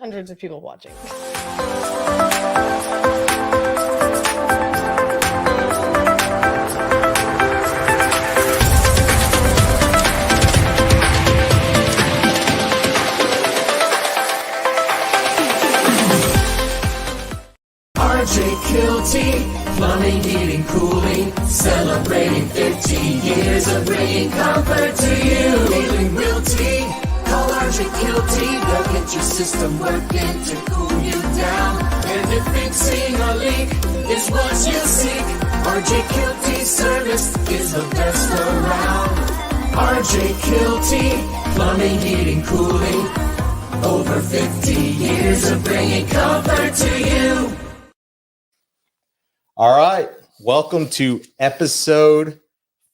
hundreds of people watching. Kielty, plumbing, heating, cooling, celebrating 15 years of bringing comfort to you. Healing Realty, call RJ Kielty, they'll get your system working to cool you down. And if fixing a leak is what you seek, RJ Kielty service is the best around. RJ Kielty, plumbing, heating, cooling, over 50 years of bringing comfort to you. All right. Welcome to episode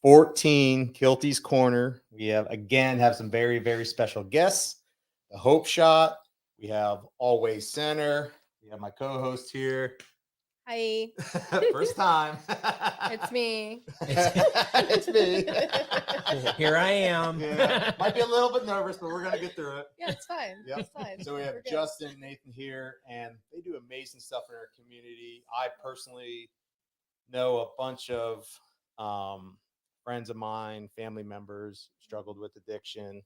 14, Kielty's Corner. We have some very, very special guests. The Hope Shot. We have Always Center. We have my co-host here. Hi. First time. It's me. It's me. Here I am. Yeah. Might be a little bit nervous, but we're going to get through it. Yeah, it's fine. Yep. It's fine. So we have Justin and Nathan here, and they do amazing stuff in our community. I personally know a bunch of friends of mine, family members struggled with addiction.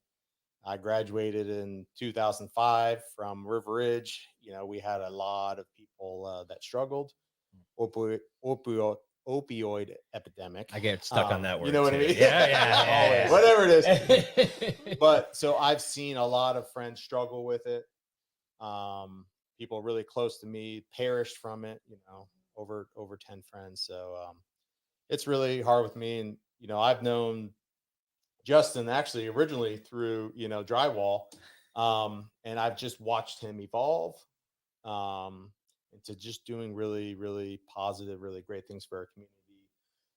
I graduated in 2005 from River Ridge. You know, we had a lot of people that struggled. Opioid epidemic. I get stuck on that word. You know what I mean? Yeah. Whatever it is. But so I've seen a lot of friends struggle with it. People really close to me perished from it, you know, over 10 friends. So it's really hard with me. And, you know, I've known Justin actually originally through, you know, drywall. And I've just watched him evolve into just doing really, really positive, really great things for our community,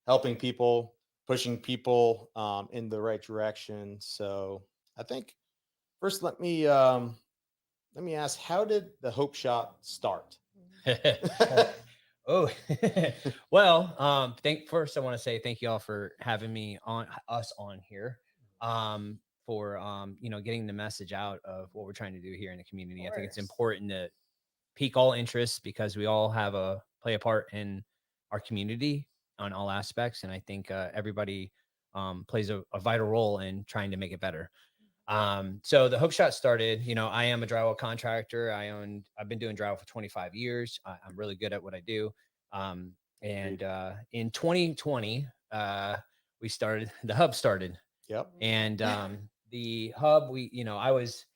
helping people, pushing people in the right direction. So I think first, let me ask, how did the Hope Shot start? Oh, well, first I want to say thank you all for having us on here, for, you know, getting the message out of what we're trying to do here in the community. I think it's important to pique all interests because we all play a part in our community on all aspects. And I think everybody plays a vital role in trying to make it better. So the Hope Shot started, you know, I am a drywall contractor. I've been doing drywall for 25 years. I'm really good at what I do. In 2020, the hub started. Yep. And, the hub, I was,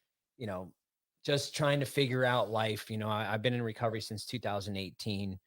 just trying to figure out life. You know, I've been in recovery since 2018.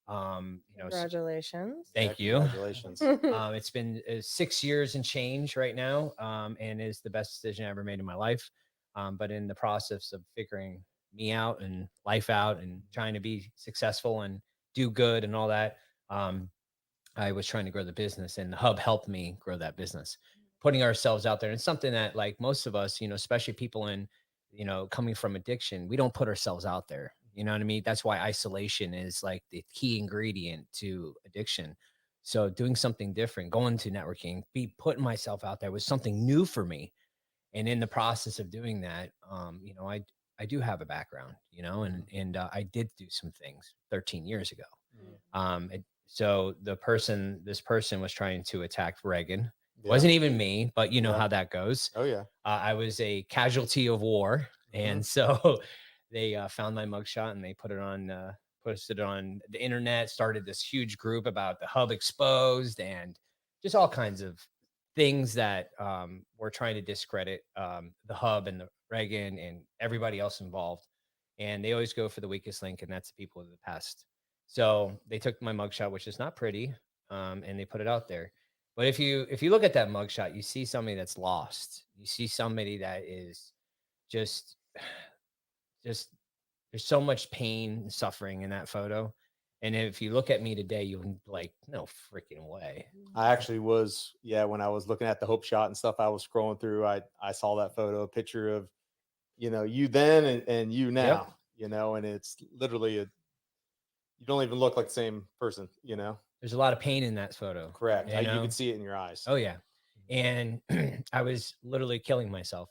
Congratulations. Thank you. Congratulations. It's been 6 years and change right now, and is the best decision I ever made in my life. But in the process of figuring me out and life out and trying to be successful and do good and all that, I was trying to grow the business, and the hub helped me grow that business, putting ourselves out there. And something that, like most of us, you know, especially people in, you know, coming from addiction, we don't put ourselves out there. You know what I mean? That's why isolation is like the key ingredient to addiction. So doing something different, going to networking, putting myself out there was something new for me. And in the process of doing that, you know, I do have a background, you know, and I did do some things 13 years ago. So this person was trying to attack Reagan. It wasn't even me, but you know how that goes. Oh yeah. I was a casualty of war. And so they found my mugshot and they posted it on the internet, started this huge group about the hub exposed and just all kinds of things that were trying to discredit the hub and the Reagan and everybody else involved. And they always go for the weakest link, and that's the people of the past. So they took my mugshot, which is not pretty, and they put it out there. But if you look at that mugshot, you see somebody that's lost. You see somebody that is just there's so much pain and suffering in that photo. And if you look at me today, you'll like, no freaking way. I actually was, when I was looking at the Hope Shot and stuff, I was scrolling through, I saw that photo, a picture of, you know, you then and you now, you know, and it's literally you don't even look like the same person, you know. There's a lot of pain in that photo. Correct. You You can see it in your eyes. Oh yeah. And I was literally killing myself.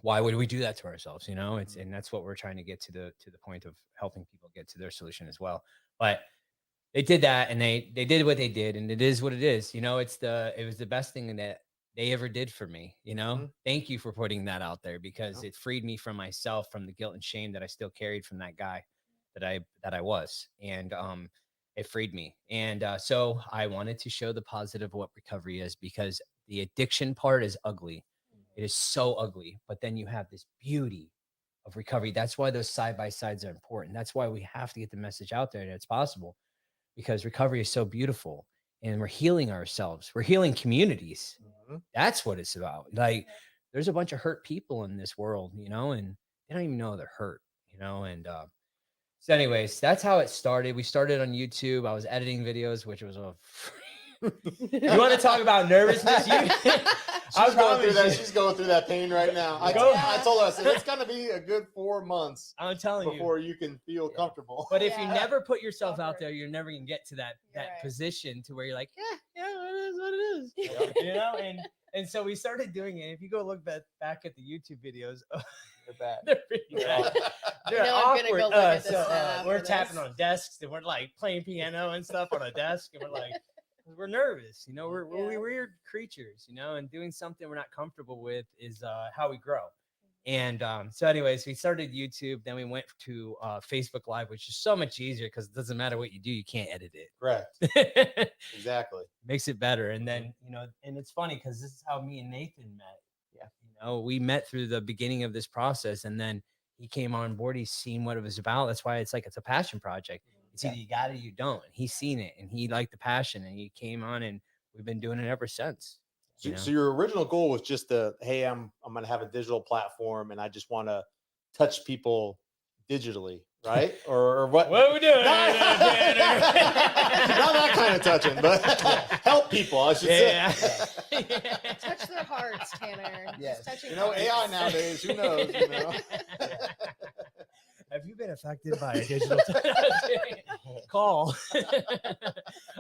why would we do that to ourselves? And that's what we're trying to get to the point of helping people get to their solution as well. But they did that, and they did what they did, and it is what it is. It was the best thing that they ever did for me. Thank you for putting that out there, because it freed me from myself, from the guilt and shame that I still carried from that guy that I was. And it freed me. And so I wanted to show the positive of what recovery is, because the addiction part is ugly. It is so ugly. But then you have this beauty of recovery. That's why those side by sides are important. That's why we have to get the message out there that it's possible, because recovery is so beautiful, and we're healing ourselves. We're healing communities. That's what it's about. Like, there's a bunch of hurt people in this world, and they don't even know they're hurt, and so anyways, that's how it started. We started on YouTube. I was editing videos, which was a you want to talk about nervousness? She's going through that. She's going through that pain right now. I told her, I said, it's going to be a good 4 months. I'm telling before you can feel comfortable. But if you never put yourself out there, you're never going to get to that position to where you're like, it is what it is. And so we started doing it. If you go look back at the YouTube videos, they're bad. They're pretty bad. They're awkward. We're tapping on desks, and we're like playing piano and stuff on a desk, and we're like, we're nervous, we're weird creatures, and doing something we're not comfortable with is how we grow. And so anyways, we started YouTube, then we went to Facebook Live, which is so much easier, because it doesn't matter what you do, you can't edit it. Correct. Exactly. Makes it better. And then, and it's funny, because this is how me and Nathan met. We met through the beginning of this process, and then he came on board. He's seen what it was about. That's why it's a passion project. It's either you got it or you don't. And he's seen it, and he liked the passion, and he came on, and we've been doing it ever since. So your original goal was just hey, I'm going to have a digital platform, and I just want to touch people digitally, right? Or what? What are we doing? Not that kind of touching, but help people, I should say. Touch their hearts, Tanner. Yes. AI nowadays, who knows? Have you been affected by a digital call?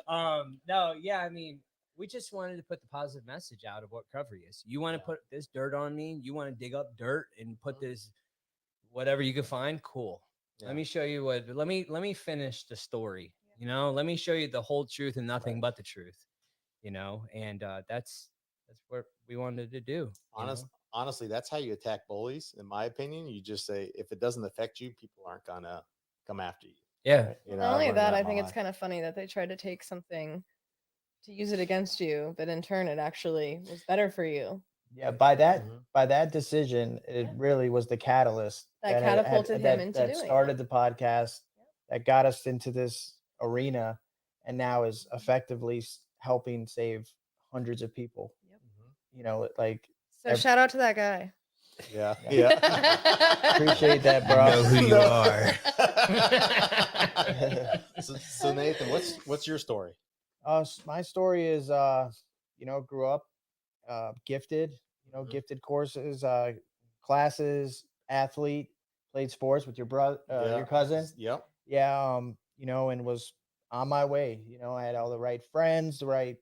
No, yeah, I mean, we just wanted to put the positive message out of what recovery is. You want to put this dirt on me? You want to dig up dirt and put this whatever you can find? Cool. Let me show you let me finish the story. Let me show you the whole truth and nothing but the truth. And that's what we wanted to do. Honestly, that's how you attack bullies, in my opinion. You just say, if it doesn't affect you, people aren't gonna come after you. Yeah. Not only that, I think it's kind of funny that they tried to take something to use it against you, but in turn, it actually was better for you. Yeah, by that decision, it really was the catalyst that catapulted him into that started the podcast, that got us into this arena, and now is effectively helping save hundreds of people. So shout out to that guy. Yeah. Appreciate that, bro. I know who you are. So Nathan, what's your story? My story is, grew up gifted, gifted courses, classes, athlete, played sports with your brother, your cousin. Yep. Yeah. And was on my way. I had all the right friends, the right,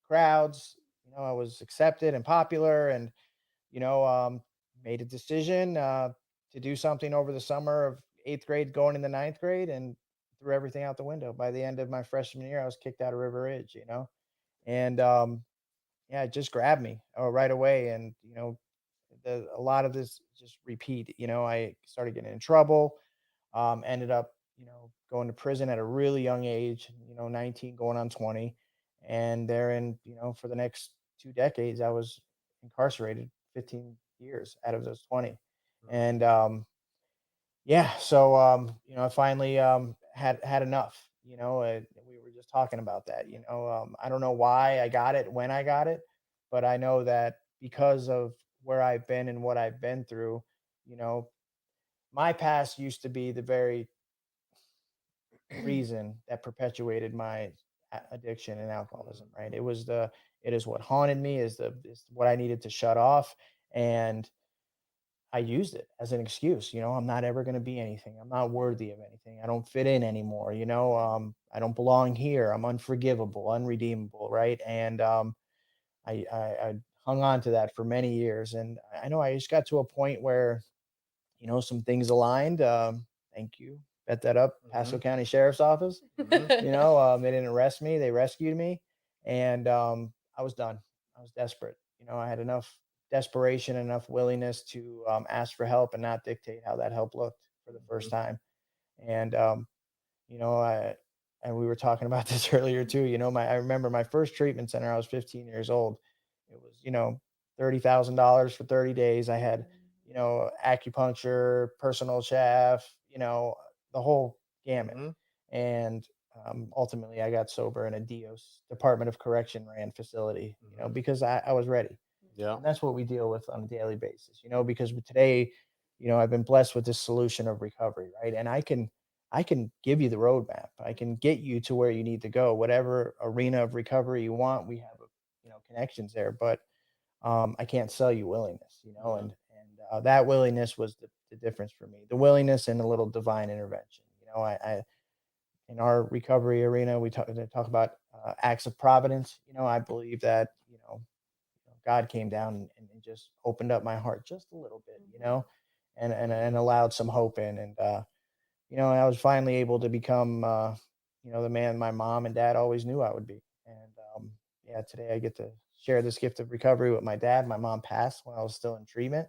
crowds. I was accepted and popular, and made a decision to do something over the summer of 8th grade going into 9th grade, and threw everything out the window. By the end of my freshman year, I was kicked out of River Ridge, and it just grabbed me right away. And a lot of this just repeat. I started getting in trouble, ended up going to prison at a really young age, 19 going on 20, and therein, for the next 2 decades, I was incarcerated 15 years out of those 20. And so I finally had enough. We were just talking about that. I don't know why I got it when I got it, but I know that because of where I've been and what I've been through, my past used to be the very reason that perpetuated my addiction and alcoholism, right? It is what haunted me, is what I needed to shut off. And I used it as an excuse. I'm not ever going to be anything. I'm not worthy of anything. I don't fit in anymore. I don't belong here. I'm unforgivable, unredeemable. Right. And I hung on to that for many years. And I know I just got to a point where, some things aligned. Thank you. Bet that up. Pasco County Sheriff's Office. They didn't arrest me. They rescued me. And I was done. I was desperate. I had enough desperation, enough willingness to ask for help and not dictate how that help looked for the first time. And, I, and we were talking about this earlier too. I remember my first treatment center, I was 15 years old. It was, $30,000 for 30 days. I had, acupuncture, personal chef, the whole gamut. And ultimately I got sober in a DOS, Department of Correction ran facility, because I was ready. Yeah. And that's what we deal with on a daily basis, because today, I've been blessed with this solution of recovery, right? And I can give you the roadmap. I can get you to where you need to go, whatever arena of recovery you want. We have, connections there, but I can't sell you willingness, and that willingness was the difference for me. The willingness and a little divine intervention. I in our recovery arena, we talk about acts of providence. I believe that God came down and just opened up my heart just a little bit, and allowed some hope in. And I was finally able to become the man my mom and dad always knew I would be. And yeah, today I get to share this gift of recovery with my dad. My mom passed when I was still in treatment.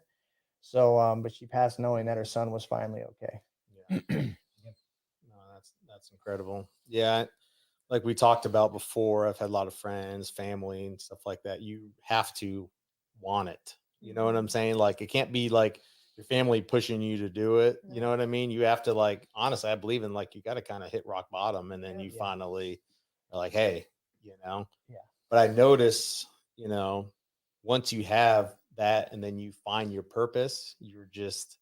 So but she passed knowing that her son was finally okay. Yeah. No, that's incredible. Yeah. Like we talked about before, I've had a lot of friends, family, and stuff like that. You have to want it. You know what I'm saying? Like, it can't be like your family pushing you to do it. You know what I mean? You have to, like, honestly, I believe in, like, you got to kind of hit rock bottom, and then you finally are like, hey, Yeah. But I notice, once you have that and then you find your purpose, you're just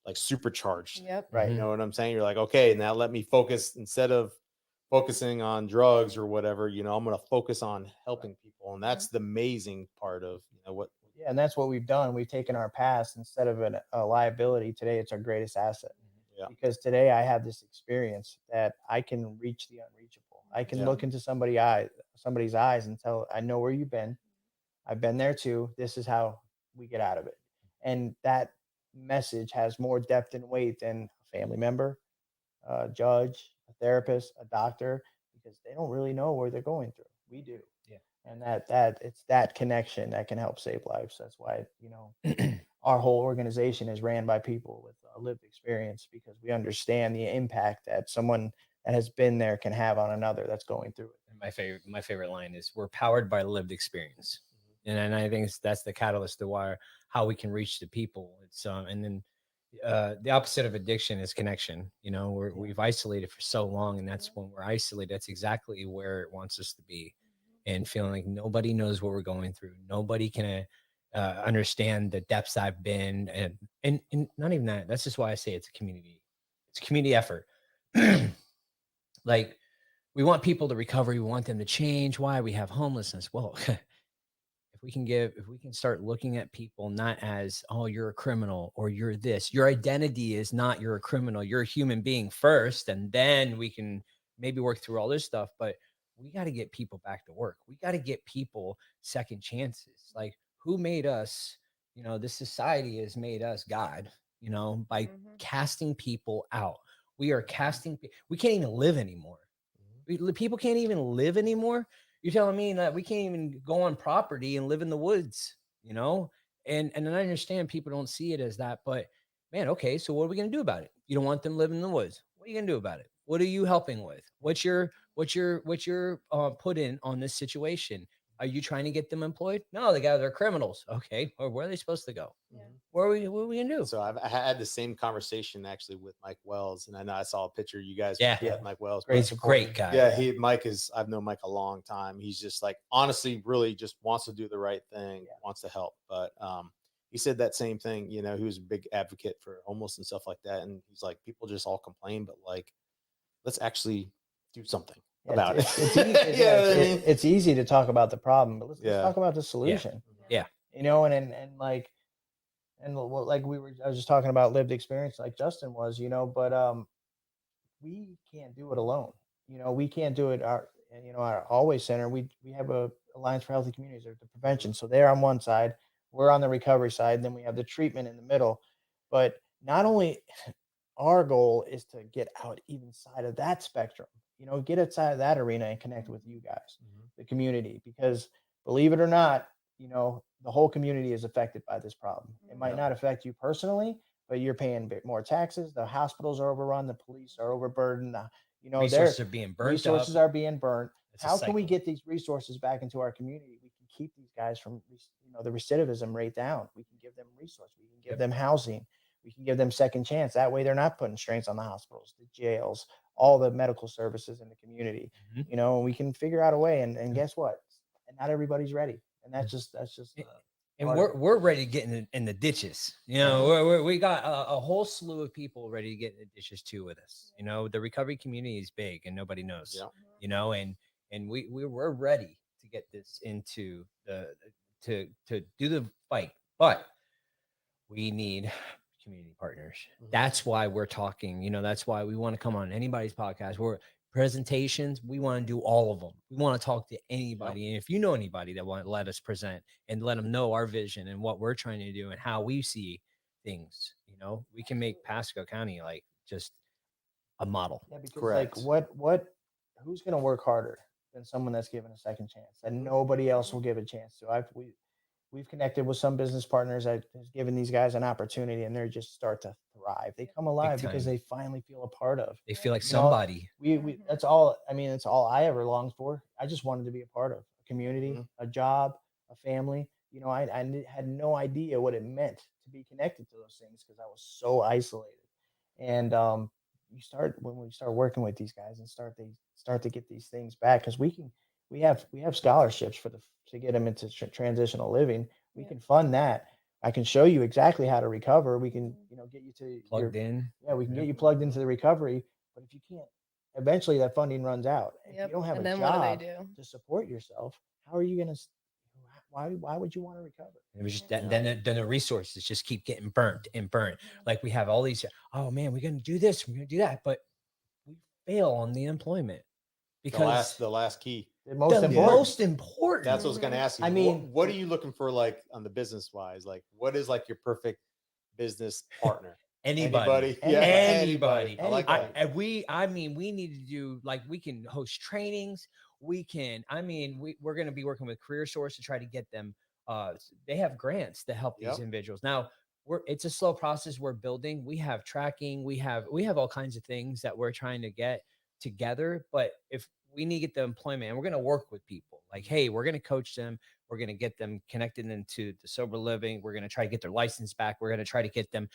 like supercharged. Yep. Right. You know what I'm saying? You're like, okay, now let me focus, instead of focusing on drugs or whatever, I'm going to focus on helping people. And that's the amazing part of, what. Yeah, and that's what we've done. We've taken our past, instead of a liability, today it's our greatest asset. Yeah. Because today I have this experience that I can reach the unreachable. I can look into somebody's eyes and tell, I know where you've been. I've been there too. This is how we get out of it. And that message has more depth and weight than a family member, a judge, a therapist, a doctor, because they don't really know where they're going through. We do. Yeah. And that it's that connection that can help save lives. That's why, our whole organization is ran by people with lived experience, because we understand the impact that someone that has been there can have on another that's going through it. And my favorite line is, we're powered by lived experience. And I think that's the catalyst to how we can reach the people. It's and then the opposite of addiction is connection. We've isolated for so long, and that's when we're isolated. That's exactly where it wants us to be, and feeling like nobody knows what we're going through. Nobody can understand the depths I've been, and not even that. That's just why I say it's a community. It's a community effort. Like, we want people to recover. We want them to change. Why? We have homelessness. Well, if we can start looking at people not as, oh, you're a criminal or you're this, your identity is not you're a criminal, you're a human being first, and then we can maybe work through all this stuff. But we got to get people back to work. We got to get people second chances. Like, who made us? This society has made us God, by casting people out. We are casting, we can't even live anymore. People can't even live anymore. You're telling me that we can't even go on property and live in the woods, and I understand people don't see it as that, but man, okay, so what are we going to do about it? You don't want them living in the woods. What are you going to do about it? What are you helping with? What's your put in on this situation? Are you trying to get them employed? No, they're criminals. Okay, or where are they supposed to go? What are we going to do? So I had the same conversation actually with Mike Wells, and I know I saw a picture of you guys. Yeah. With Mike Wells. Great He's a great guy. Yeah, I've known Mike a long time. He's just, like, honestly, really just wants to do the right thing, wants to help. But he said that same thing. He was a big advocate for homeless and stuff like that. And he's like, people just all complain, but, like, let's actually do something about it. It's easy to talk about the problem, but let's talk about the solution. Yeah. And like, I was just talking about lived experience, like Justin was, but we can't do it alone. We can't do it. Our Always Center, we have a Alliance for Healthy Communities, or the prevention. So they're on one side, we're on the recovery side, and then we have the treatment in the middle. But not only our goal is to get out even side of that spectrum, get outside of that arena and connect with you guys, the community, because believe it or not, the whole community is affected by this problem. It might not affect you personally, but you're paying a bit more taxes. The hospitals are overrun. The police are overburdened. Their Resources are being burnt resources up. are being burnt. It's a How can we cycle. get these resources back into our community? We can keep these guys from, the recidivism rate down. We can give them resources. We can give them housing. We can give them second chance. That way they're not putting strains on the hospitals, the jails, all the medical services in the community. We can figure out a way. And guess what? And not everybody's ready. And that's just and part of it. we're ready to get in the ditches. We got a whole slew of people ready to get in the ditches too with us. The recovery community is big and nobody knows. And we're ready to get this into to do the fight, but we need community partners. That's why we're talking. That's why we want to come on anybody's podcast. We're presentations. We want to do all of them. We want to talk to anybody. And if you know anybody that want to let us present and let them know our vision and what we're trying to do and how we see things, we can make Pasco County like just a model. Yeah, because Correct. like who's going to work harder than someone that's given a second chance that nobody else will give a chance to? We've connected with some business partners that has given these guys an opportunity, and they just start to thrive. They come alive because they finally feel a part of. They feel like somebody. We that's all. I mean, it's all I ever longed for. I just wanted to be a part of a community, a job, a family. I had no idea what it meant to be connected to those things because I was so isolated. And when we start working with these guys and start to get these things back, because we have scholarships to get them into transitional living. We can fund that. I can show you exactly how to recover. We can get you to Plugged in. Yeah, we can get you plugged into the recovery. But if you can't, eventually that funding runs out. If you don't have and a then what do job they do? to support yourself, how are you going to? Why would you want to recover? It was just then the resources just keep getting burnt and burnt. Like we have all these, oh man, we're going to do this, we're going to do that, but we fail on the employment because the last key. The most the important. most important. That's what I was going to ask you. I mean, what are you looking for, like on the business wise? Like, what is like your perfect business partner? Anybody. Yeah, Anybody. I like that. We need to do, like, we can host trainings. We're going to be working with Career Source to try to get them. They have grants to help these individuals. Now it's a slow process. We're building. We have tracking. We have all kinds of things that we're trying to get together. But if we need to get the employment, and we're going to work with people like, hey, we're going to coach them. We're going to get them connected into the sober living. We're going to try to get their license back. We're going to try to get them,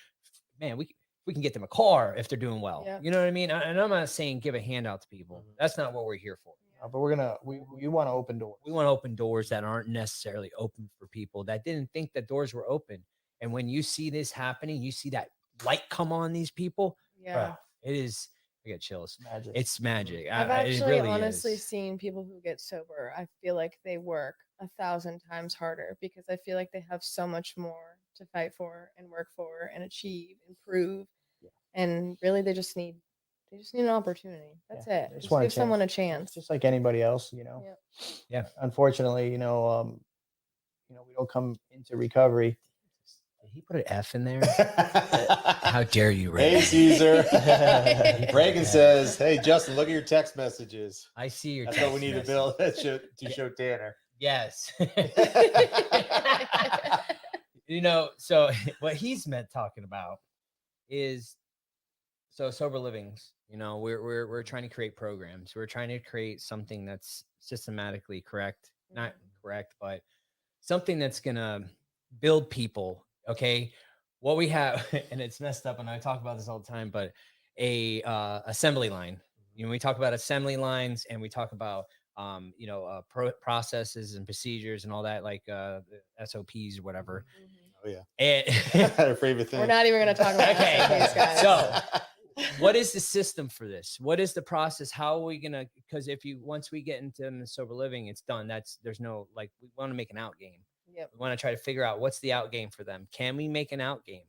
man, we can get them a car if they're doing well. Yeah. You know what I mean? And I'm not saying give a handout to people. That's not what we're here for. But we want to open doors. We want to open doors that aren't necessarily open for people that didn't think that doors were open. And when you see this happening, you see that light come on these people. Yeah. It is. I get chills. Magic. It's magic. I've It actually really honestly is. seen people who get sober. I feel like they work 1,000 times harder because I feel like they have so much more to fight for and work for and achieve and prove. And really they just need an opportunity. That's it. Just give someone a chance. Just like anybody else, Yeah. Unfortunately, we don't come into recovery. Did he put an F in there? How dare you, Reagan? Hey, Caesar. Reagan says, hey, Justin, look at your text messages. I see your That's text what we need to build to show Tanner. Yes. So what he's meant talking about is sober livings. We're trying to create programs. We're trying to create something that's systematically correct, not correct, but something that's gonna build people. Okay, what we have, and it's messed up, and I talk about this all the time, but a assembly line. We talk about assembly lines, and we talk about processes and procedures and all that, like SOPs or whatever. Oh yeah, and our favorite thing. We're not even going to talk about SOPs, guys. So what is the system for this? What is the process? How are we gonna? Because once we get into the sober living, it's done. There's no, like, we want to make an out game. Yep. We want to try to figure out what's the out game for them. Can we make an out game?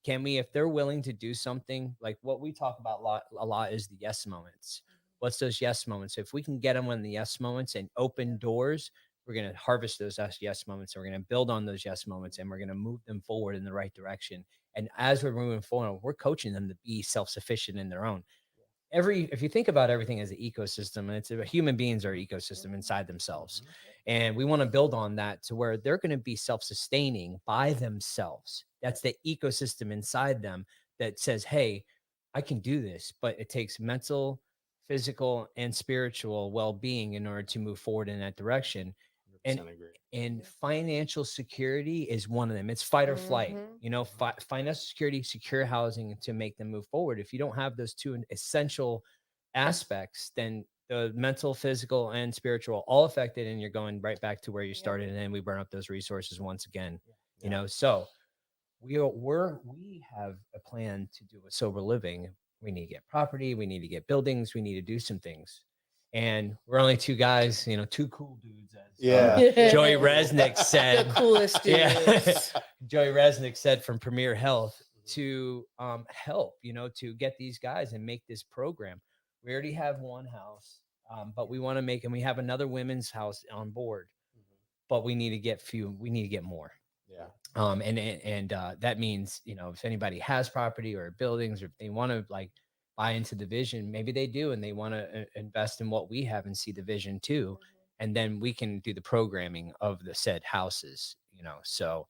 Can we, if they're willing to do something, like what we talk about a lot is the yes moments. What's those yes moments? If we can get them on the yes moments and open doors, we're going to harvest those yes moments, and we're going to build on those yes moments, and we're going to move them forward in the right direction. And as we're moving forward, we're coaching them to be self-sufficient in their own. If you think about everything as an ecosystem, it's human beings are ecosystem inside themselves. And we want to build on that to where they're going to be self-sustaining by themselves. That's the ecosystem inside them that says, hey, I can do this, but it takes mental, physical, and spiritual well-being in order to move forward in that direction. And, and financial security is one of them. It's fight or flight, financial security, secure housing to make them move forward. If you don't have those two essential aspects, then the mental, physical, and spiritual all affected, and you're going right back to where you started. And then we burn up those resources once again, so we have a plan to do a sober living. We need to get property. We need to get buildings. We need to do some things. And we're only two guys, two cool dudes. As Joey Resnick said. The coolest dudes. Joey Resnick said from Premier Health to help, to get these guys and make this program. We already have one house, but we want to make, and we have another women's house on board, but we need to get more. Yeah. And that means, if anybody has property or buildings, or if they want to buy into the vision, maybe they do, and they want to invest in what we have and see the vision too. And then we can do the programming of the said houses, so.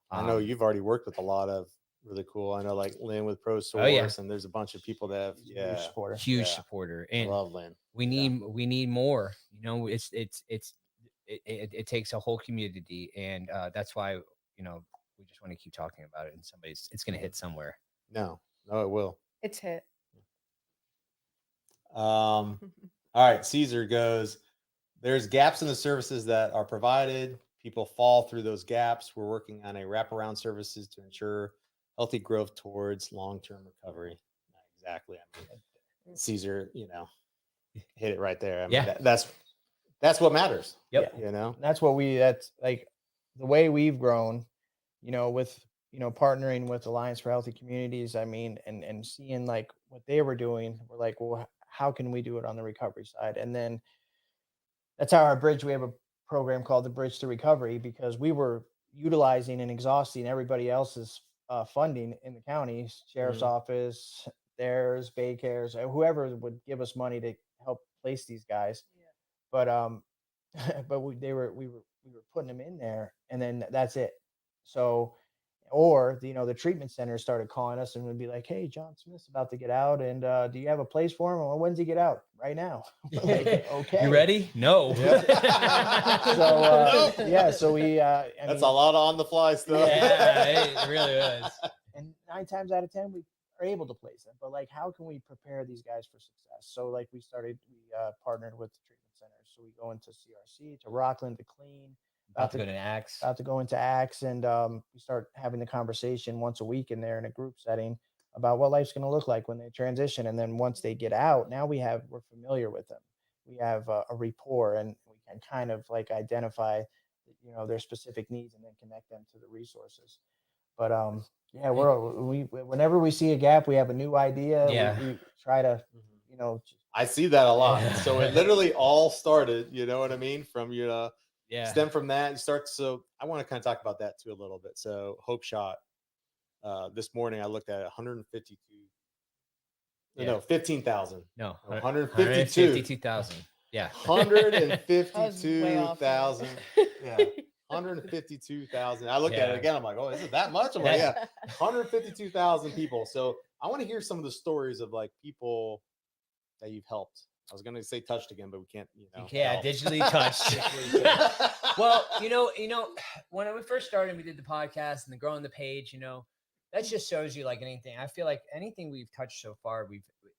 I know you've already worked with a lot of really cool. I know like Lynn with Pro Source, and there's a bunch of people that have huge supporter. And I love Lynn. We need more, it takes a whole community. And that's why, we just want to keep talking about it, and it's going to hit somewhere. No, it will. It's hit. All right. Caesar goes, there's gaps in the services that are provided. People fall through those gaps. We're working on a wraparound services to ensure healthy growth towards long-term recovery. Exactly. I mean, Caesar, hit it right there. I mean, that's what matters. Yep. That's like the way we've grown, with, partnering with Alliance for Healthy Communities. I mean, and seeing like what they were doing, we're like, well, how can we do it on the recovery side? And then that's how we have a program called the Bridge to Recovery, because we were utilizing and exhausting everybody else's funding in the county, sheriff's office, theirs, Bay Cares, whoever would give us money to help place these guys. But we were putting them in there, and then that's it. So, or the treatment center started calling us and would be like, "Hey, John Smith's about to get out, and do you have a place for him? Well, when's he get out? Right now." Like, okay. You ready? No. So we. That's a lot of on the fly stuff. Yeah, it really was. And 9 times out of 10, we are able to place them. But like, how can we prepare these guys for success? So like, we partnered with the treatment centers. So we go into CRC, to Rockland, to Clean. About to go to Axe. About to go into Axe, and we start having the conversation once a week in there in a group setting about what life's going to look like when they transition. And then once they get out, now we're familiar with them. We have a rapport, and we can kind of like identify, their specific needs, and then connect them to the resources. But whenever we see a gap, we have a new idea. Yeah. We try to, I see that a lot. So it literally all started, you know what I mean? From stem from that and start. So I want to kind of talk about that too a little bit. So Hope Shot, this morning I looked at 152. No, 15,000. No, 152,000. Yeah. 152,000. Yeah. 152,000. I looked at it again. I'm like, oh, is it that much? I'm like, yeah, 152,000 people. So I want to hear some of the stories of like people that you've helped. I was going to say touched again, but we can't, Yeah, digitally touched. Well, when we first started, we did the podcast and the growing the page, that just shows you like anything. I feel like anything we've touched so far,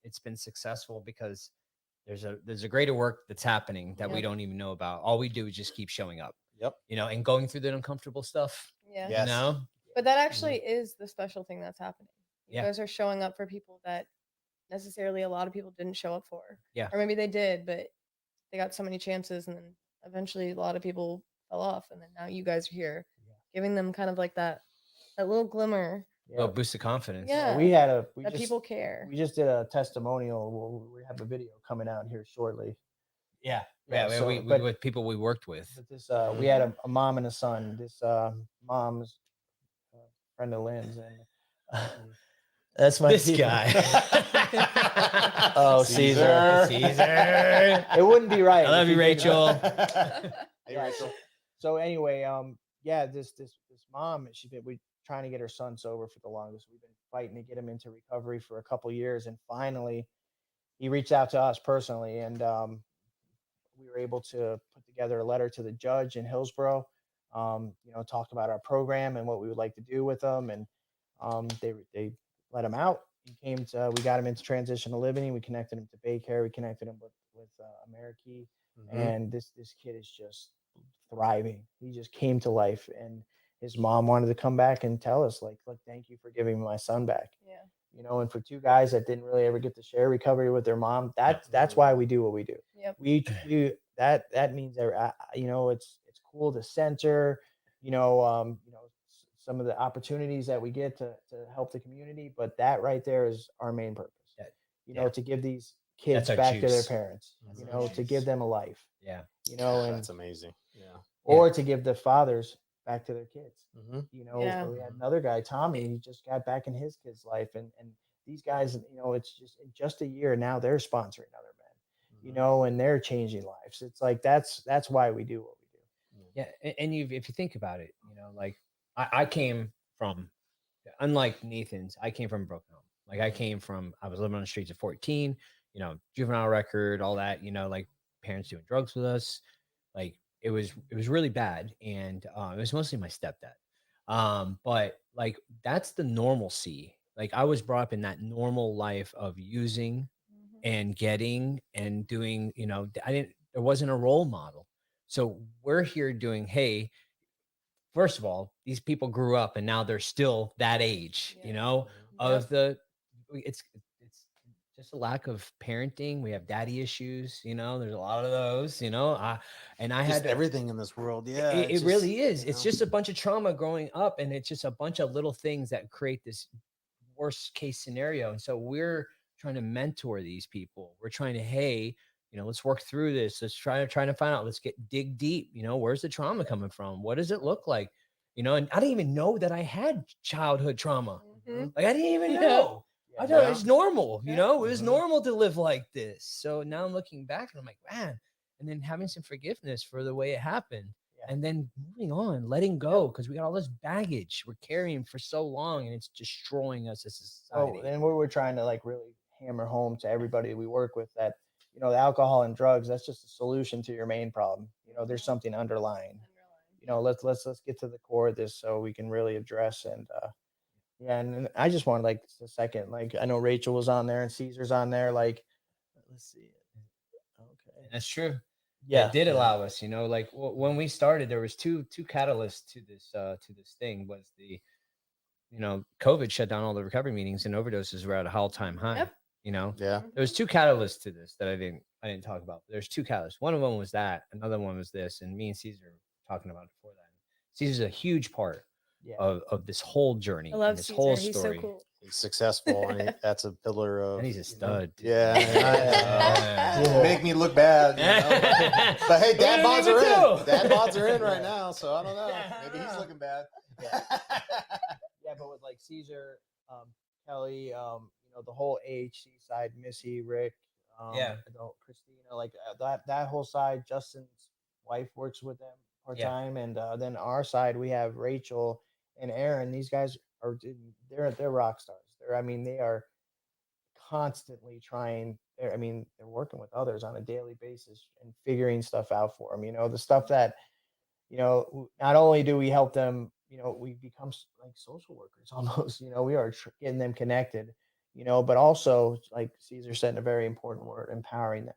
it's been successful because there's a greater work that's happening that we don't even know about. All we do is just keep showing up. Yep. And going through the uncomfortable stuff. Yeah. Yes. But that actually is the special thing that's happening. You Yeah. guys are showing up for people that necessarily a lot of people didn't show up for. Yeah. Or maybe they did, but they got so many chances, and then eventually a lot of people fell off, and then now you guys are here, giving them kind of like that little glimmer. Well, boost of confidence. Yeah. That people care. We just did a testimonial. We have a video coming out here shortly. Yeah. Yeah, Yeah. so, We but with people we worked with. but this we had a mom and a son. This mom's uh, friend of Lynn's, and that's my This people. guy. Oh, Caesar. Caesar. It wouldn't be right. I love if you, he did- Rachel. Hey, Yeah, Rachel. So anyway, yeah, this mom, she's been we trying to get her son sober for the longest. We've been fighting to get him into recovery for a couple years, and finally, he reached out to us personally, and we were able to put together a letter to the judge in Hillsborough. Talk about our program and what we would like to do with them, and they let him out. He came to we got him into transitional living. We connected him to Baycare. We connected him with Amerikey, and this kid is just thriving. He just came to life, and his mom wanted to come back and tell us, like, look, thank you for giving me my son back. Yeah. And for two guys that didn't really ever get to share recovery with their mom, that's why we do what we do. Yep. That means that it's cool to center, some of the opportunities that we get to help the community, but that right there is our main purpose. Yeah. To give these kids That's our back to their juice. parents, That's our to juice. give them a life, Yeah. and That's amazing. Yeah. or to give the fathers back to their kids. Yeah. We had another guy, Tommy, he just got back in his kid's life, and these guys, it's just in just a year now they're sponsoring other men, and they're changing lives. It's like that's why we do what we do. Yeah. And if you think about it, like I came from, unlike Nathan's, I came from a broken home. Like I was living on the streets at 14, juvenile record, all that, like parents doing drugs with us. Like it was really bad. And it was mostly my stepdad. But like that's the normalcy. Like I was brought up in that normal life of using and getting and doing, there wasn't a role model. So we're here doing, hey, first of all, these people grew up and now they're still that age, of it's just a lack of parenting. We have daddy issues, there's a lot of those, I Just had to, everything in this world. Yeah. it really is. It's just a bunch of trauma growing up, and it's just a bunch of little things that create this worst case scenario. And so we're trying to mentor these people. We're trying to, hey, let's work through this. Let's trying to find out. Let's dig deep. Where's the trauma coming from? What does it look like? And I didn't even know that I had childhood trauma. Like I didn't even know. I thought it was normal. It was normal to live like this. So now I'm looking back and I'm like, man. And then having some forgiveness for the way it happened. And then moving on, letting go, because we got all this baggage we're carrying for so long, and it's destroying us as a society. And we're trying to like really hammer home to everybody we work with that, the alcohol and drugs, that's just a solution to your main problem. There's something underlying. Let's get to the core of this so we can really address and I just wanted like a second, like I know Rachel was on there and Caesar's on there, like let's see. Okay. That's true. Yeah. It did allow us, like when we started, there was two catalysts to this thing. Was the COVID shut down all the recovery meetings, and overdoses were at a all-time high. Yep. Yeah. There was two catalysts to this that I didn't talk about. There's two catalysts. One of them was that, another one was this, and me and Caesar were talking about it before that. Caesar's a huge part of this whole journey. I love this Caesar. whole He's story. so cool. He's successful, and that's a pillar of. And he's a stud. dude. Yeah. Make me look bad. But hey, dad bods are in. Dad bods are in right now, so I don't know. Maybe he's looking bad. Yeah, but with like Caesar, Kelly, the whole HC side, Missy, Rick, Christina, like that whole side. Justin's wife works with them part time, and then our side we have Rachel and Aaron. These guys they're rock stars. They are constantly trying. They're working with others on a daily basis and figuring stuff out for them. The stuff that not only do we help them, we become like social workers almost. We are getting them connected. But also, like Caesar said, a very important word, empowering them.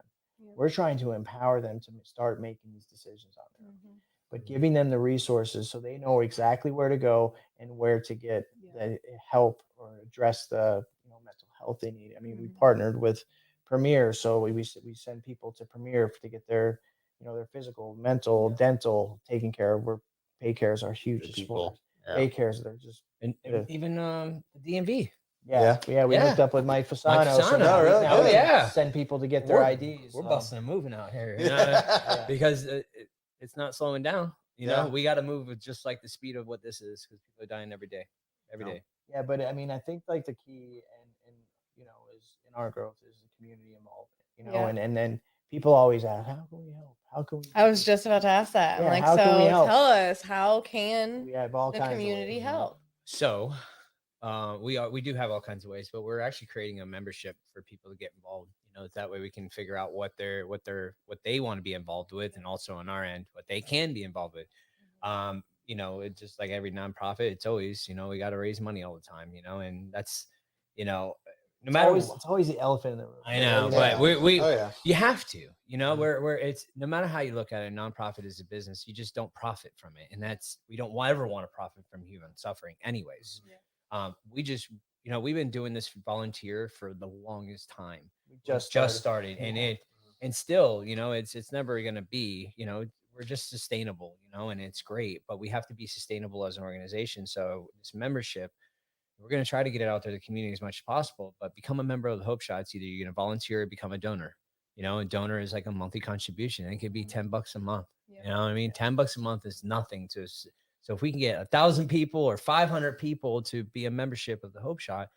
We're trying to empower them to start making these decisions on their own, but giving them the resources so they know exactly where to go and where to get the help or address the mental health they need. We partnered with Premier, so we send people to Premier to get their their physical, mental, dental taken care of. Where pay cares are huge people. Pay cares, they're just and even the DMV. Yeah, we Yeah. linked up with Mike Fasano. So Fasano. now, Oh, really? now Oh, we yeah. send people to get their We're- IDs. We're busting a moving out here, you know, Yeah. because it's not slowing down. You know, Yeah. we got to move with just like the speed of what this is, because people are dying every day, every No. day. Yeah, but I mean, I think like the key and you know is in our growth is the community involvement. You know, Yeah. and then people always ask, how can we help? How can we? I was just about to ask that. I'm Yeah, like, how can we so help? tell us, how can We have all the kinds community of ways. help? So, we do have all kinds of ways, but we're actually creating a membership for people to get involved. You know, that way we can figure out what they want to be involved with, and also on our end what they can be involved with. You know, it's just like every nonprofit. It's always, you know, we got to raise money all the time. You know, and that's, you know, no It's matter. always, the elephant in the room. I know, Yeah. but we Oh yeah. you have to, you know, Mhm. where it's no matter how you look at it, nonprofit is a business. You just don't profit from it, and that's we don't ever want to profit from human suffering, anyways. We just, you know, we've been doing this volunteer for the longest time. We Just started, and still, you know, it's never gonna be, you know, we're just sustainable, you know, and it's great, but we have to be sustainable as an organization. So this membership, we're going to try to get it out there to the community as much as possible, but become a member of the Hope Shots. Either you're going to volunteer or become a donor. You know, a donor is like a monthly contribution. It could be $10 a month. Yeah. You know what I mean? $10 a month is nothing to us. So if we can get 1,000 people or 500 people to be a membership of the Hope Shot,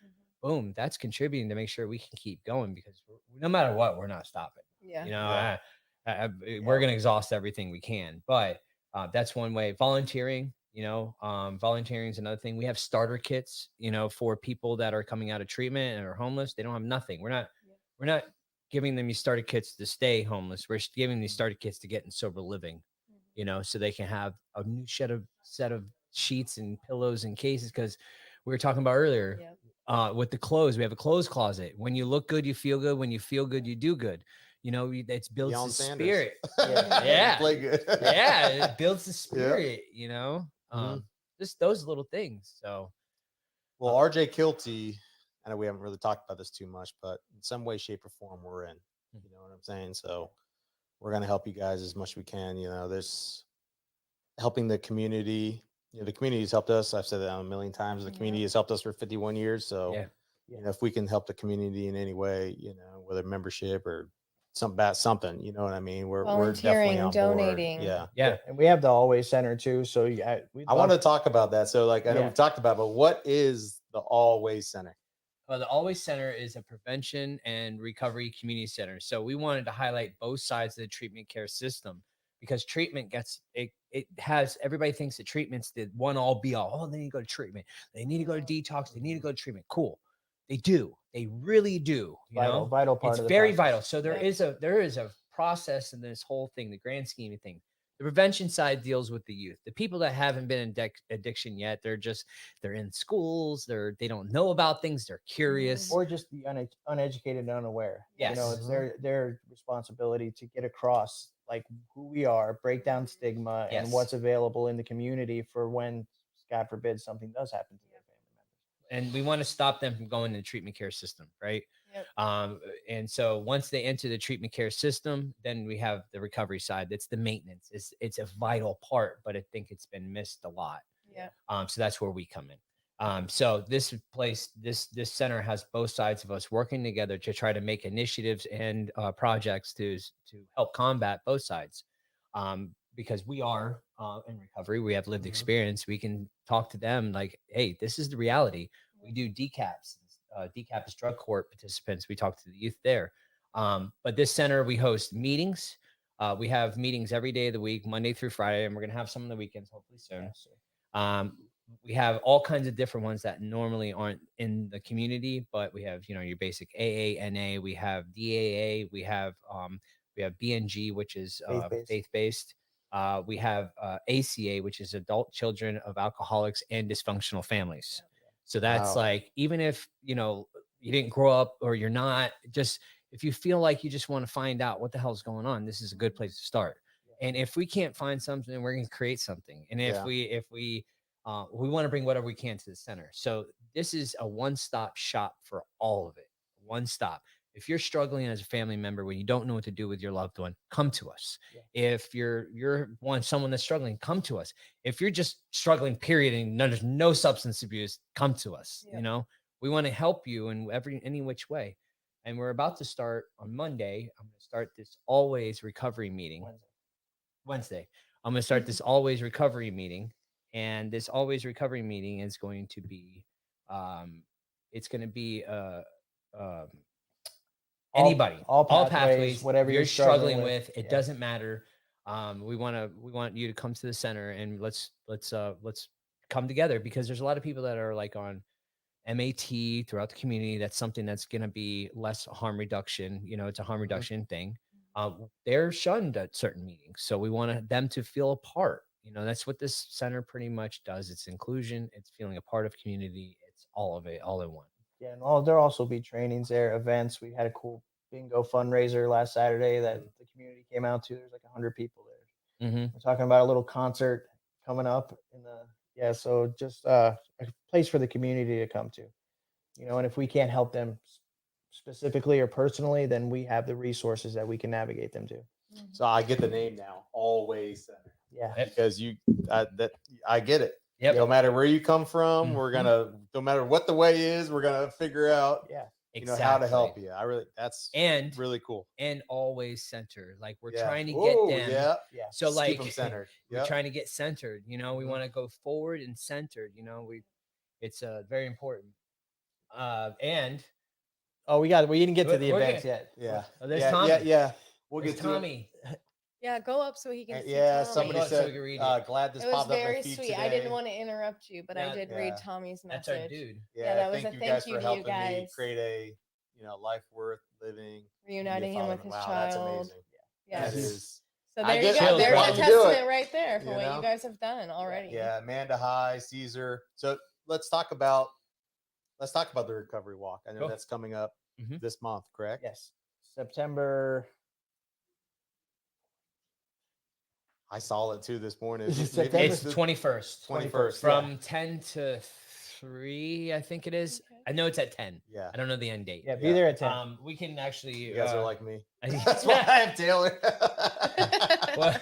boom, that's contributing to make sure we can keep going, because no matter what, we're not stopping. Yeah. You know, Yeah. we're going to exhaust everything we can, but that's one way. Volunteering, you know, volunteering is another thing. We have starter kits, you know, for people that are coming out of treatment and are homeless. They don't have nothing. We're not giving them these starter kits to stay homeless. We're giving these starter kits to get in sober living, you know, so they can have a new set of sheets and pillows and cases. Because we were talking about earlier, with the clothes, we have a clothes closet. When you look good, you feel good. When you feel good, you do good. You know, it's builds Deion the Sanders. spirit. Yeah. Play good. Yeah, it builds the spirit, you know. Mhm. Just those little things. So, Well, RJ Kielty, I know we haven't really talked about this too much, but in some way, shape, or form, we're in. You know what I'm saying? So we're going to help you guys as much as we can. You know, there's helping the community. You know, the community has helped us. I've said that a million times. The community has helped us for 51 years. So, yeah. you know, if we can help the community in any way, you know, whether membership or something, you know what I mean? We're definitely Volunteering, on donating. board. Yeah. And we have the Always Center too. So yeah, I want to talk about that. So, like, I know Yeah. we've talked about, but what is the Always Center? Well, the Always Center is a prevention and recovery community center. So we wanted to highlight both sides of the treatment care system, because treatment it has, everybody thinks that treatment's the one all be all. Oh, they need to go to treatment. They need to go to detox. They need to go to treatment. Cool. They do. They really do. You know, vital part it's of the very process. vital. So there is a process in this whole thing, the grand scheme of things. The prevention side deals with the youth, the people that haven't been in addiction yet. They're in schools. They don't know about things. They're curious. Or just the uneducated and unaware. You know, Yes. it's their responsibility to get across like who we are, break down stigma, and Yes. what's available in the community for when, God forbid, something does happen to their family members. And we want to stop them from going to the treatment care system, right? Yep. And so once they enter the treatment care system, then we have the recovery side. That's the maintenance. It's a vital part, but I think it's been missed a lot. Yeah. So that's where we come in. So this center has both sides of us working together to try to make initiatives and projects to help combat both sides. Because we are in recovery, we have lived experience. We can talk to them like, hey, this is the reality. We do DCAPs. DCAP is drug court participants. We talk to the youth there. But this center, we host meetings. We have meetings every day of the week, Monday through Friday, and we're going to have some on the weekends, hopefully soon. We have all kinds of different ones that normally aren't in the community, but we have, you know, your basic AA, NA, we have DAA, we have BNG, which is faith-based. We have ACA, which is adult children of alcoholics and dysfunctional families. So that's like, even if, you know, you didn't grow up or you're not, just if you feel like you just want to find out what the hell's going on, this is a good place to start. And if we can't find something, we're going to create something. And if we want to bring whatever we can to the center. So this is a one-stop shop for all of it. One stop. If you're struggling as a family member when you don't know what to do with your loved one, come to us. If you're someone that's struggling, come to us. If you're just struggling, period, and there's no substance abuse, come to us. You know, We want to help you in any which way. And we're about to start on Monday. I'm going to start this always recovery meeting. Wednesday. I'm going to start this always recovery meeting. And this always recovery meeting is going to be, it's going to be, anybody, all all pathways, pathways, whatever you're you're struggling struggling with, it yeah. doesn't matter. We want you to come to the center and let's come together, because there's a lot of people that are like on MAT throughout the community. That's something that's going to be less harm reduction. You know, it's a harm reduction thing. They're shunned at certain meetings. So we want them to feel a part. You know, that's what this center pretty much does. It's inclusion. It's feeling a part of community. It's all of it, all in one. Yeah, and there'll also be trainings there, events. We had a cool bingo fundraiser last Saturday that the community came out to. There's like 100 people there. We're talking about a little concert coming up so just a place for the community to come to, you know, and if we can't help them specifically or personally, then we have the resources that we can navigate them to. So I get the name now, Always Center. Yeah. Because I get it. Yep. No matter where you come from, we're gonna, no matter what the way is, we're gonna figure out, how to help you. That's really cool. And always center. Like we're Yeah. trying to Ooh, get them. Yeah. So Just like keep them centered. we're trying to get centered. You know, we want to go forward and centered. You know, it's very important. And we didn't get to the events yet. Yeah. Oh, there's Tommy. Yeah. We'll There's get to Tommy. Yeah, go up so he can see Yeah, Tommy. somebody Go up so we said, can read it. glad this It was popped up in very feed sweet. today. I didn't want to interrupt you, but I Yeah, did read Tommy's message. That's our dude. Yeah, that was thank a you thank guys you for to you helping me guys. create a life worth living. Reuniting him with his Wow, child. that's amazing. Yeah. That is. So I there get- you I go. get There's why a you do testament it, right there for you what know? you guys have done already. Yeah, Amanda, hi, Caesar. So let's talk about the recovery walk. I know Cool. that's coming up this month, correct? Yes. September. I saw it too this morning. Is it Maybe September? It's 21st. 21st. From 10 to 3, I think it is. Okay. I know it's at 10. Yeah. I don't know the end date. Yeah, be there at 10. We can actually. You guys are like me. I That's why I have Taylor. Well,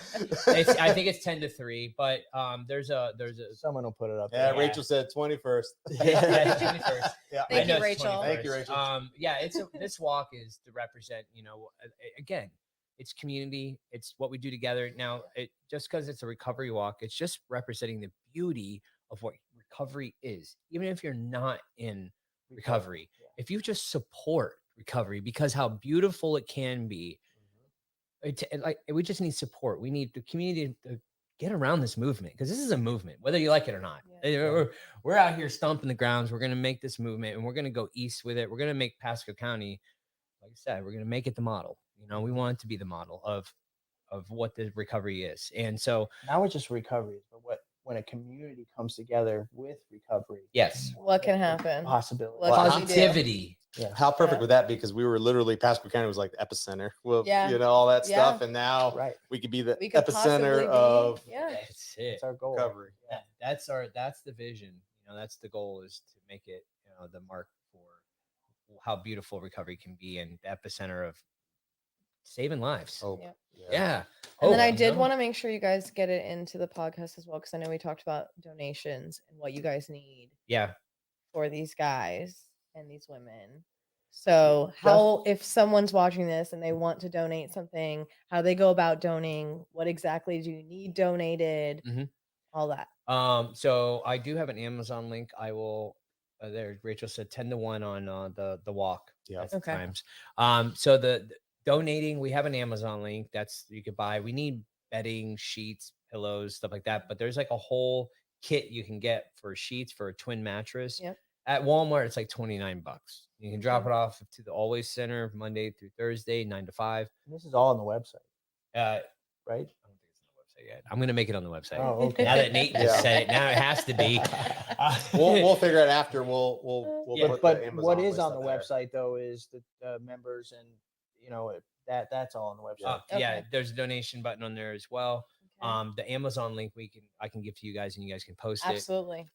I think it's 10 to 3, but there's a Someone will put it up Yeah, there. Rachel said 21st. yeah, 21st. Yeah. Thank I know you, it's Rachel. 21st. Thank you, Rachel. Yeah, this walk is to represent, you know, again, it's community. It's what we do together. Now, just because it's a recovery walk, it's just representing the beauty of what recovery is. Even if you're not in recovery, if you just support recovery, because how beautiful it can be, we just need support. We need the community to get around this movement, because this is a movement, whether you like it or not. We're out here stomping the grounds. We're going to make this movement, and we're going to go east with it. We're going to make Pasco County, like I said, we're going to make it the model. You know, we want it to be the model of what the recovery is. And so not just recovery, but when a community comes together with recovery. Yes. What can happen? Possibility. What can we do? Positivity. Yeah. How perfect would that be? Because we were literally, Pasco County was like the epicenter. Well, Yeah. you know, all that Yeah. stuff. And now Right. we could be the We could possibly epicenter be- of yeah. That's it. That's our goal. recovery. That's the vision. You know, that's the goal, is to make it, you know, the mark for how beautiful recovery can be, and the epicenter of saving lives. Oh, Yep. Yeah. And then I you did know? want to make sure you guys get it into the podcast as well, because I know we talked about donations and what you guys need Yeah. for these guys and these women. So if someone's watching this and they want to donate something, how do they go about donating? What exactly do you need donated? Mhm. All that. So I do have an Amazon link. I will. There, Rachel said 10 to 1 on the walk. Yeah. That's the Okay. times. So the donating, we have an Amazon link that's you could buy. We need bedding, sheets, pillows, stuff like that. But there's like a whole kit you can get for sheets for a twin mattress. Yep. At Walmart, it's like $29. You can drop Okay. it off to the Always Center Monday through Thursday, 9 to 5. And this is all on the website, Right? right? I don't think it's on the website yet. I'm gonna make it on the website. Oh, okay. Now that Nate just Yeah. said it, now it has to be. We'll figure it after. We'll Yeah. put But the Amazon what is list on up the there. website though is the members, and you know that's all on the website. Yeah, Okay. there's a donation button on there as well. Okay. The Amazon link I can give to you guys, and you guys can post it. Absolutely.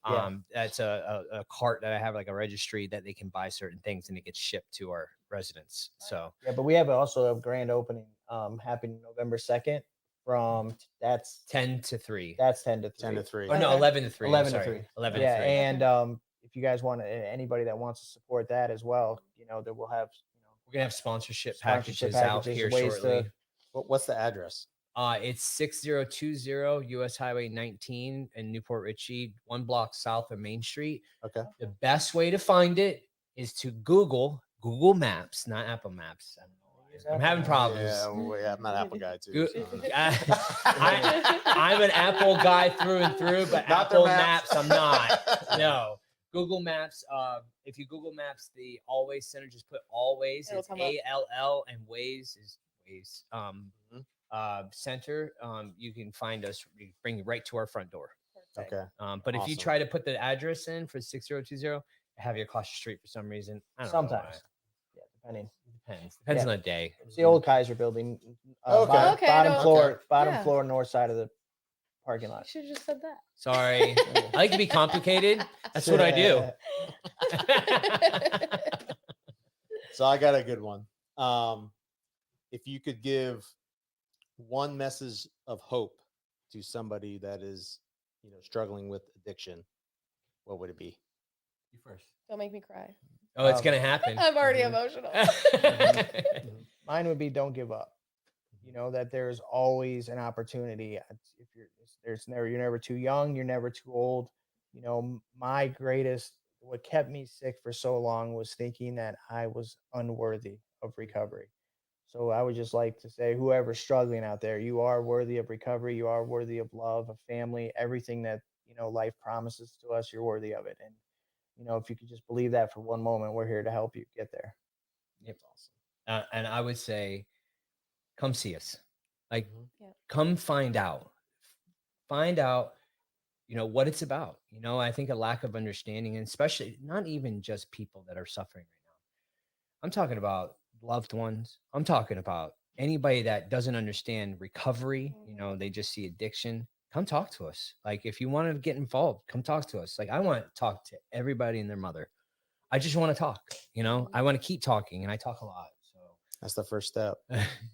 That's a cart that I have, like a registry that they can buy certain things, and it gets shipped to our residents. So Yeah, but we have also a grand opening happening November 2nd from that's 10 to 3. that's 10 to 3. 10 to 3. Oh no, Okay. 11 to 3. 11 to sorry. 3. 11 Yeah, to 3. and if you guys want anybody that wants to support that as well, that we'll have, We're gonna have sponsorship sponsorship packages out packages, here ways shortly. to- What's the address? It's 6020 US Highway 19 in Newport Richey, 1 block south of Main Street. Okay. The best way to find it is to Google Maps, not Apple Maps. I don't know why. I'm having problems. Yeah, I'm an Apple guy too. Goo- so- I'm an Apple guy through and through, but Not the Apple maps. Maps, I'm not. No. Google Maps. If you Google Maps, the Always Center, just put Always. It'll It's come up. ALL, and Ways is Ways. Mhm. Center. You can find us. We bring you right to our front door. Perfect. Okay. But if you Awesome. try to put the address in for 6020, have you across the street for some reason. I don't know why. sometimes. Yeah, depending. Depends Yeah. on the day. It's the old Kaiser building. Okay. Okay, I know. Bottom Yeah. floor, north side of the parking You lot. should have just said that. Sorry. I like to be complicated. That's what I do. So I got a good one. If you could give one message of hope to somebody that is, struggling with addiction, what would it be? You first. Don't make me cry. Oh, it's gonna happen. I'm already Mhm. emotional. Mine would be don't give up. That there's always an opportunity. If you're never too young, you're never too old. What kept me sick for so long was thinking that I was unworthy of recovery. So I would just like to say, whoever's struggling out there, you are worthy of recovery. You are worthy of love, of family, everything that, life promises to us, you're worthy of it. And, if you could just believe that for one moment, we're here to help you get there. Yep. And I would say, come see us. Like, Yeah. come find out. Find out, what it's about. I think a lack of understanding, and especially not even just people that are suffering right now. I'm talking about loved ones. I'm talking about anybody that doesn't understand recovery. They just see addiction. Come talk to us. Like, if you want to get involved, come talk to us. Like, I want to talk to everybody and their mother. I just want to talk. I want to keep talking, and I talk a lot. So That's the first step.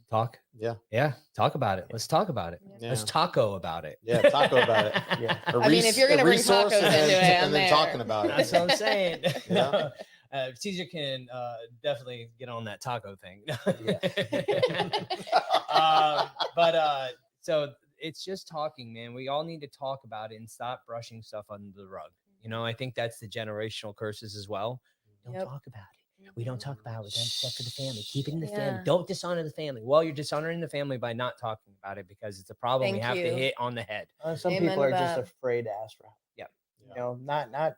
talk. Yeah. Yeah. Talk about it. Let's talk about it. Yeah. Let's taco about it. Yeah. Taco about it. Yeah. I mean, if you're gonna bring resource tacos and then- into it, I'm and then there. talking about That's it. what I'm saying. Yeah. Caesar can definitely get on that taco thing. So it's just talking, man. We all need to talk about it and stop brushing stuff under the rug. I think that's the generational curses as well. Don't Yep. talk about it. We don't talk about it. That's stuff for the family. Keep it in the Yeah. family. Don't dishonor the family. Well, you're dishonoring the family by not talking about it, because it's a problem we Thank have to you. hit on the head. Some Amen people to are just that. afraid to ask for help. Yep. Not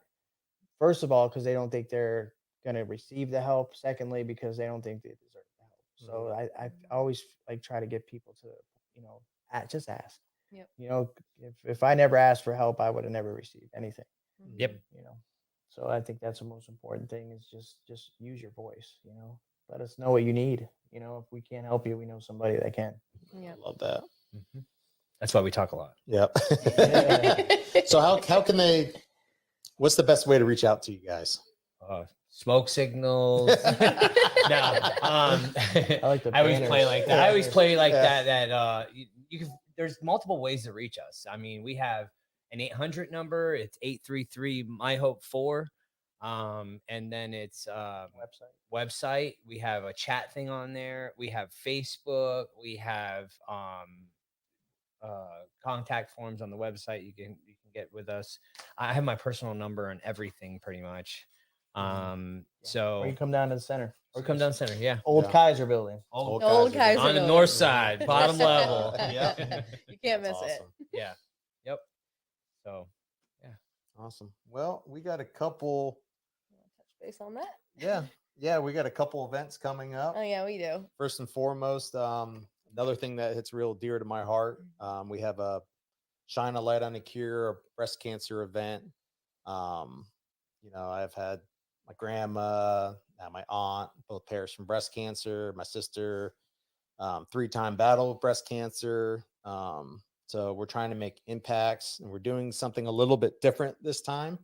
first of all, because they don't think they're going to receive the help. Secondly, because they don't think they deserve the help. So I always try to get people to, just ask. Yep. If I never asked for help, I would have never received anything. Yep. So I think that's the most important thing, is just use your voice. Let us know what you need. If we can't help you, we know somebody that can. Yeah. Love that. That's why we talk a lot. Yep. So how can they? What's the best way to reach out to you guys? Smoke signals. No, I like the I always play banners. like that. I always play like Yeah. that. You can. There's multiple ways to reach us. I mean, we have an 800 number. It's 833 My Hope 4. And then it's website. We have a chat thing on there. We have Facebook. We have contact forms on the website. You can get with us. I have my personal number and everything pretty much. So Or you come down to the center. or come down center. Yeah. Old Yeah. Kaiser building. Old Old Kaiser. Kaiser. On the building. north side, bottom level. Yeah. You can't miss That's it. awesome. Yeah. Yep. So Awesome. Well, we got a couple. Touch base on that. Yeah, we got a couple events coming up. Oh yeah, we do. First and foremost, another thing that hits real dear to my heart, we have a Shine a Light on a Cure, a breast cancer event. I've had my grandma and my aunt both perished from breast cancer, my sister, 3-time battle with breast cancer. So we're trying to make impacts, and we're doing something a little bit different this time.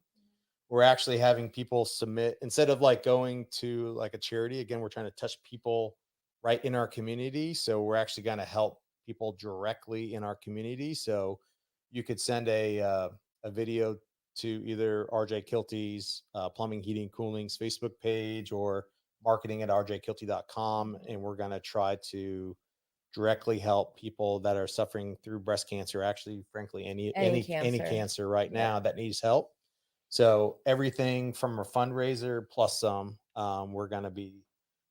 We're actually having people submit, instead of going to like a charity. Again, we're trying to touch people right in our community. So we're actually going to help people directly in our community. So you could send a video to either RJ Kielty's Plumbing, Heating, Cooling's Facebook page or marketing at rjkielty.com. And we're going to try to directly help people that are suffering through breast cancer, actually, frankly, any cancer right now that needs help. So everything from a fundraiser plus some, we're going to be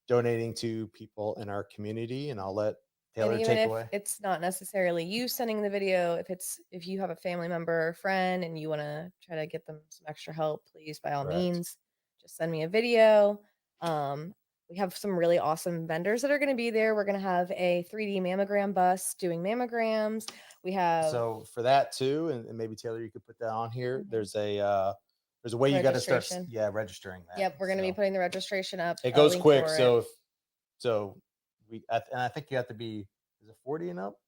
donating to people in our community, and I'll let Taylor And even take if away. it's not necessarily you sending the video, if you have a family member or friend and you want to try to get them some extra help, please, by all Correct. means, just send me a video. We have some really awesome vendors that are going to be there. We're going to have a 3D mammogram bus doing mammograms. We have So for that too, and maybe Taylor, you could put that on here. Mhm. There's a way you got to start, Registration. registering that. Yep, we're going to be So putting the registration up. it a goes link quick. for So it. and I think you have to be, is it 40 and up?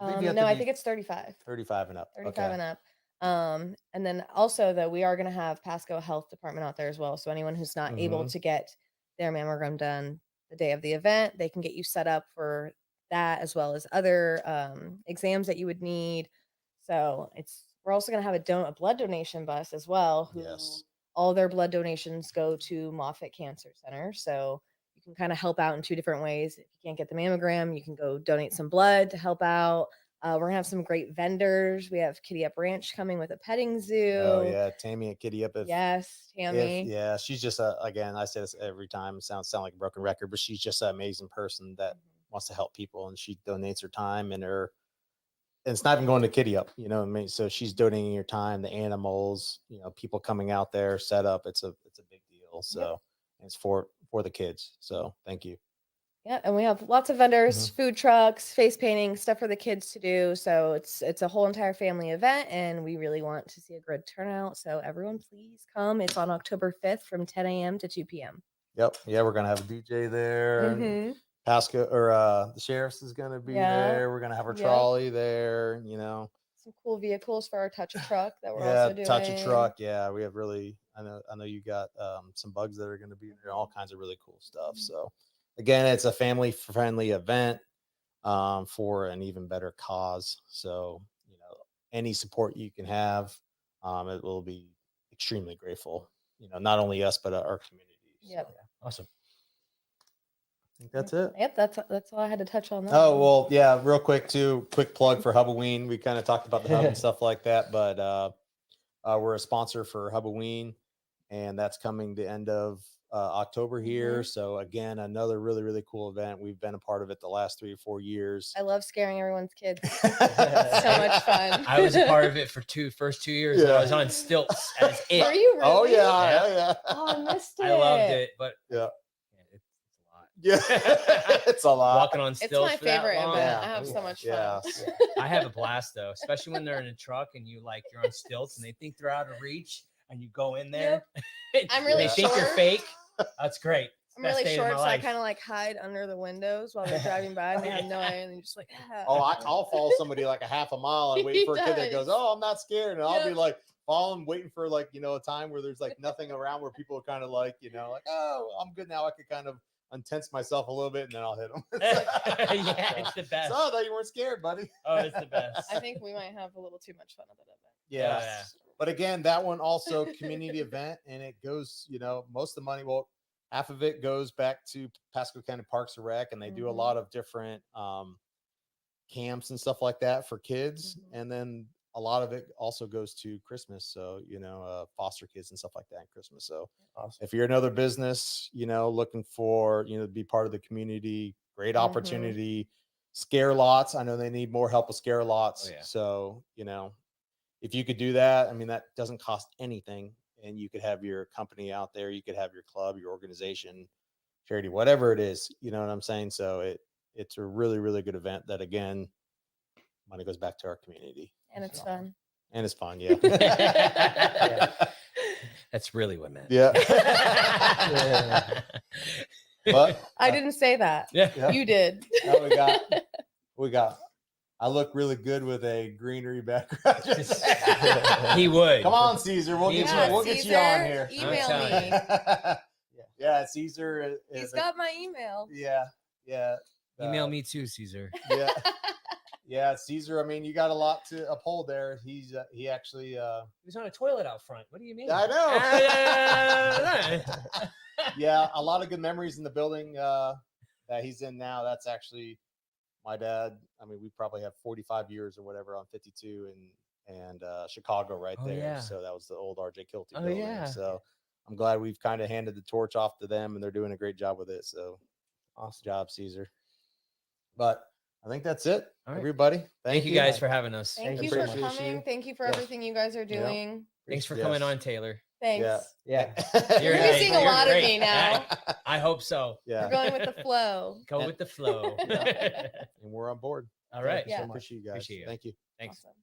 Maybe you have no, to I be think it's 35. 35 and up. 35 Okay. and up. And then also though, we are going to have Pasco Health Department out there as well. So anyone who's not able to get their mammogram done the day of the event, they can get you set up for that as well as other exams that you would need. So we're also going to have a blood donation bus as well. Yes. All their blood donations go to Moffitt Cancer Center. So you can kind of help out in two different ways. If you can't get the mammogram, you can go donate some blood to help out. We're gonna have some great vendors. We have Kitty Up Ranch coming with a petting zoo. Oh yeah, Tammy and Kitty Up. Yes, Tammy. Yeah, she's just again, I say this every time, sound like a broken record, but she's just an amazing person that wants to help people, and she donates her time and it's not even going to Kitty Up, you know what I mean? So she's donating her time, the animals, people coming out there, set up. It's a big deal. So it's for the kids. So thank you. Yeah, and we have lots of vendors, food trucks, face painting, stuff for the kids to do. So it's a whole entire family event, and we really want to see a good turnout. So everyone, please come. It's on October 5th from 10 a.m. to 2 p.m. Yep. Yeah, we're gonna have a DJ there. And Pasco or the sheriff's is gonna be there. We're gonna have our trolley there. Some cool vehicles for our touch a truck that we're also doing. Touch a truck. Yeah, we have really. I know you got some bugs that are gonna be there. All kinds of really cool stuff. So. Again, it's a family-friendly event for an even better cause. So, any support you can have, it will be extremely grateful. Not only us, but our community. Yep. So, awesome. I think that's it. Yep, that's all I had to touch on. Oh, well, yeah, real quick, too. Quick plug for Huboween. We kind of talked about the hub and stuff like that, but we're a sponsor for Huboween, and that's coming the end of October here. So again, another really, really cool event. We've been a part of it the last 3 or 4 years. I love scaring everyone's kids. So much fun. I was a part of it for first 2 years. I was on stilts as it. Are you really? Oh yeah. Oh, I missed it. I loved it, but yeah. It's a lot. Yeah, it's a lot. Walking on stilts. It's my favorite event. Yeah. I have so much fun. Yes. I have a blast though, especially when they're in a truck and you're on stilts and they think they're out of reach and you go in there. I'm really They think you're short. fake. That's great. I'm really short, so I kind of hide under the windows while they're driving by, and they have no idea, and they're just like, Oh, I'll follow somebody like a half a mile and wait for a kid that goes, "Oh, I'm not scared," and I'll be like following, waiting for a time where there's nothing around, where people are kind of "Oh, I'm good now." I could kind of untense myself a little bit, and then I'll hit them. Yeah, it's the best. So, I thought you weren't scared, buddy. Oh, it's the best. I think we might have a little too much fun at that event. Yeah. But again, that one also community event, and it goes, most of the money, half of it goes back to Pasco County Parks and Rec, and they do a lot of different camps and stuff like that for kids. And then a lot of it also goes to Christmas. So, foster kids and stuff like that in Christmas. So Awesome. if you're another business, looking for, to be part of the community, great opportunity. Scare lots. I know they need more help with scare lots. Oh, yeah. So, if you could do that, that doesn't cost anything. And you could have your company out there. You could have your club, your organization, charity, whatever it is. You know what I'm saying? So it's a really, really good event that, again, money goes back to our community. And it's fun. And it's fun. Yeah. That's really what meant. Yeah. But I didn't say that. Yeah. You did. now we got. I look really good with a greenery background. He would. Come on, Caesar. We'll get you on here. Email I'm me. Yeah, Caesar. He's got my email. Yeah. Email me too, Caesar. Yeah. Yeah, Caesar. I mean, you got a lot to uphold there. He actually. He was on a toilet out front. What do you mean? I know. Yeah, a lot of good memories in the building that he's in now. That's actually my dad. I mean, we probably have 45 years or whatever on 52 and Chicago right Oh, there. yeah. So that was the old RJ Kielty Oh, building. yeah. So I'm glad we've kind of handed the torch off to them, and they're doing a great job with it. So awesome job, Caesar. But I think that's it, All right. everybody. Thank you guys for having us. Thank you for Appreciate coming. you. Thank you for Yes. everything you guys are doing. Thanks for coming on, Taylor. Thanks. Yeah. You're Hey, missing a you're lot of great. me now. I hope so. Yeah. We're going with the flow. Go with the flow. And we're on board. All right. Yeah. Appreciate you guys. Appreciate you. Thank you. Thanks. Awesome.